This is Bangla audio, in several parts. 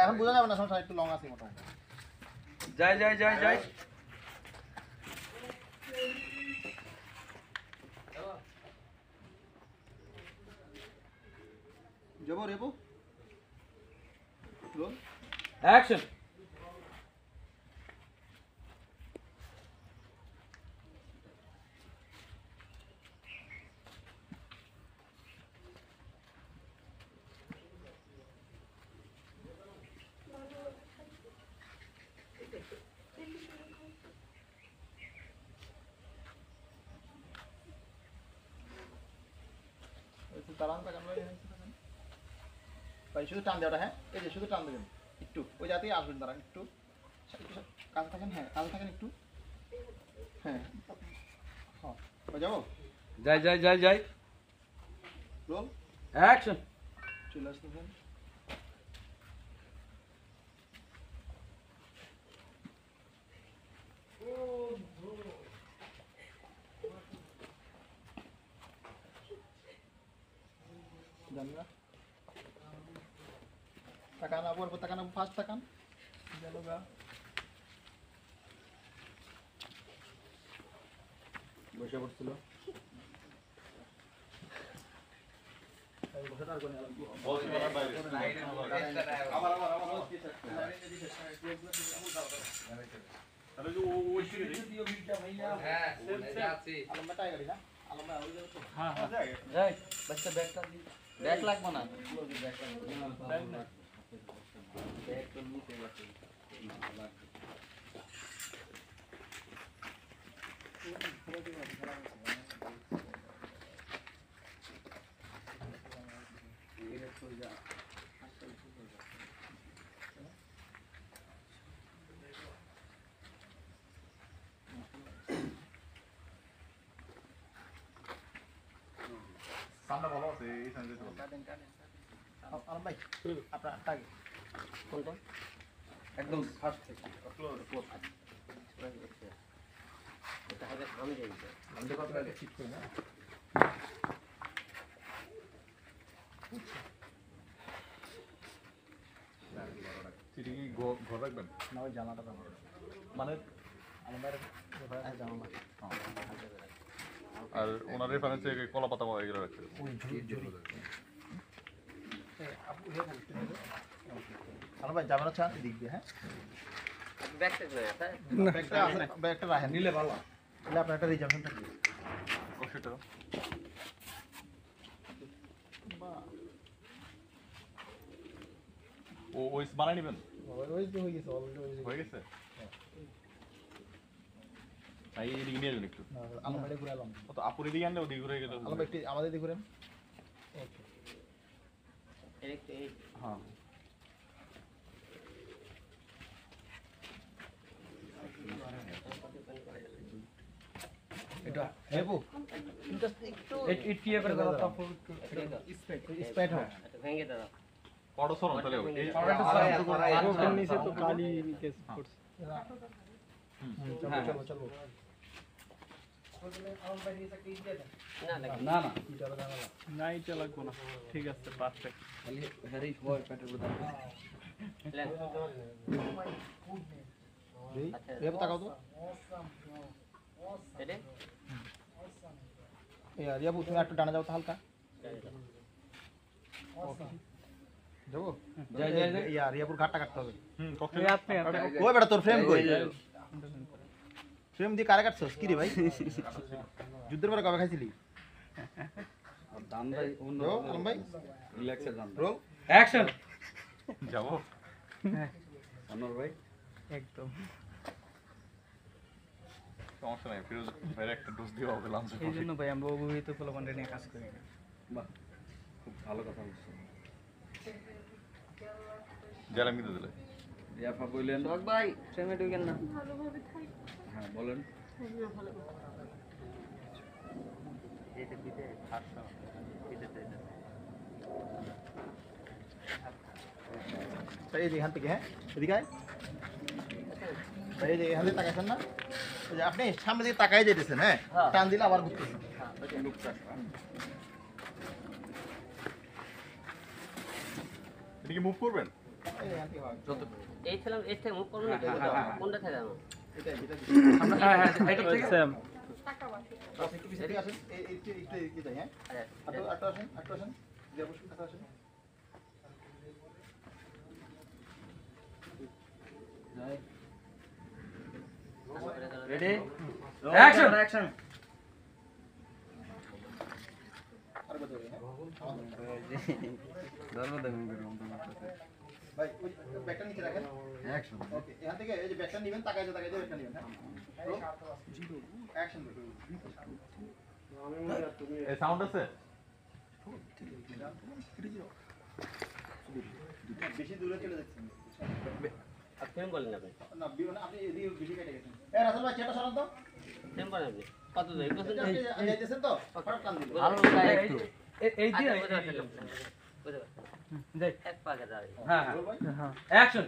এখন বোঝা যাবে না, সমস্যা একটু লং আছে মোটামুটি। যাই যাই যাই যাই যাবো রেবো রোল অ্যাকশন। ভাই শুধু টান দেওয়াটা, হ্যাঁ এই যে শুধু টান দেবেন একটু, ওই জাতেই আসবেন দাঁড়ান একটু কাছে থাকেন, হ্যাঁ কাছে থাকেন একটু, হ্যাঁ হ্যাঁ যাবো যাই যাই যাই যাই রোল অ্যাকশন। চলে আসতেছেন। তাকান আবার তাকান, ফার্স্ট তাকান গেল গা বসে পড়ছিল ব্যাগ লাগবে না সামনে ভালো আছে, এই সাইডে আলম ভাই আপনার আগে কোনটা একদম ফার্স্ট থেকে এটা হবে আমি যাই আমাদের কথা ঠিক করে না সেটা কি ঘর রাখবেন না ওই জামাটা মানে আমার জামা আর ওনার রেফারেন্সে কলা পাতা এগুলো রাখছে আলম ভাই যাবেন হচ্ছে দিক দিয়ে, হ্যাঁ ব্যাগটা না ব্যাগটা রাখেন নিলে ভালো তাহলে আপনার একটা রিজার্ভেশনটা কি সেটা ও ওই বানাই নেবেন ওই যে হয়ে গেছে অলরেডি হয়ে গেছে এই দিকে নিয়ে যাবেন একটু আলম ভাই ঘুরে এলাম ও তো আপুর দিকে আনলে ওদিকে ঘুরে গেলে আলম ভাই একটু আমাদের দিকে ঘুরেন ওকে হ্যাঁ এটা নেবো একটু ইটিয়ে করে দাও তারপর স্প্রাইট হয় ভেঙে দাও পড়ো সরো তাহলে এই আর নিচে তো কালি কেস করছে চলো চলো না না না এটা লাগবে না, ঠিক আছে পারফেক্ট খালি হেরি হয় পেটের মধ্যে এই তাকাও তো এটা এই রিয়াবু তুমি একটু ডানা যাও তো হালকা যাবো যাই যাই যাই ইয়া রিয়াবুর ঘাটটা কাটতে হবে ককটেল ওই বেটা তোর ফ্রেম কই ফ্রেম দিয়ে কারে কাটছস কি রে ভাই যুদ্ধের পরে কবে খাইছিলি দান ভাই অন্য রো আলম ভাই রিল্যাক্সে দান রো অ্যাকশন। যাবো অনর ভাই একদম সমস্যা নাই ফিরোজ ভাইয়ের একটা ডোজ দিয়ে হবে লাঞ্চ এই জন্য ভাই আমরা অবহিত পোলাপান্ডে নিয়ে কাজ করি বাহ খুব ভালো কথা বলছো যারা মিলে দিলে ইয়াফা বললেন সোহাগ ভাই ট্রেনে ঢুকেন না হ্যাঁ বলেন এই যে এখান থেকে, হ্যাঁ এদিকে আয় এই যে এখান থেকে তাকাইছেন না, ওই যে আপনি সামনে দিকে তাকাই যেতেছেন, হ্যাঁ টান দিলে আবার ঘুরতেছেন আপনি কি মুভ করবেন? এই এখান থেকে হয়। এই ছিলাম এর থেকে মুভ করবো না কোনটা থেকে যাবো এটাই, এটা দিচ্ছি। হ্যাঁ হ্যাঁ এটা ঠিক আছে বাস একটু পিছিয়ে দিকে আসেন। একটু এগিয়ে যাই, হ্যাঁ? একটু আসেন, একটু আসেন। দিয়ে বসুন, কাছে আসেন। রেডি অ্যাকশন অ্যাকশন আরেকবার ধরে, হ্যাঁ? ভাই, ওই ব্যাগটা নিচে রাখেন। অ্যাকশন ওকে, এখান থেকে এই যে ব্যাগটা নিবেন, তাকাইতে ব্যাগটা নিবেন, হ্যাঁ? অ্যাকশন করুন। এই সাউন্ড আছে? বেশি দূরে চলে যাচ্ছেন। আর ফ্রেম বলেন আপনি না, আপনি এদিকে বেশি কেটে গেছেন। এই রাসেল ভাই, চেয়ারটা সরান তো। ফ্রেম বলেন আপনি কত দূর এই পর্যন্ত আপনি যাইতেছেন তো? ফটাফট টান দিন। ভালো লাগে একটু এই দিয়ে বুঝতে পারছেন যাই এক পাকে দাঁড়াই হ্যাঁ বল ভাই। হ্যাঁ অ্যাকশন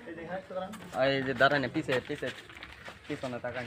এই যে এখানে একটু দাঁড়ান। এই যে দাঁড়ান পিছে পিছে পিছনে তাকান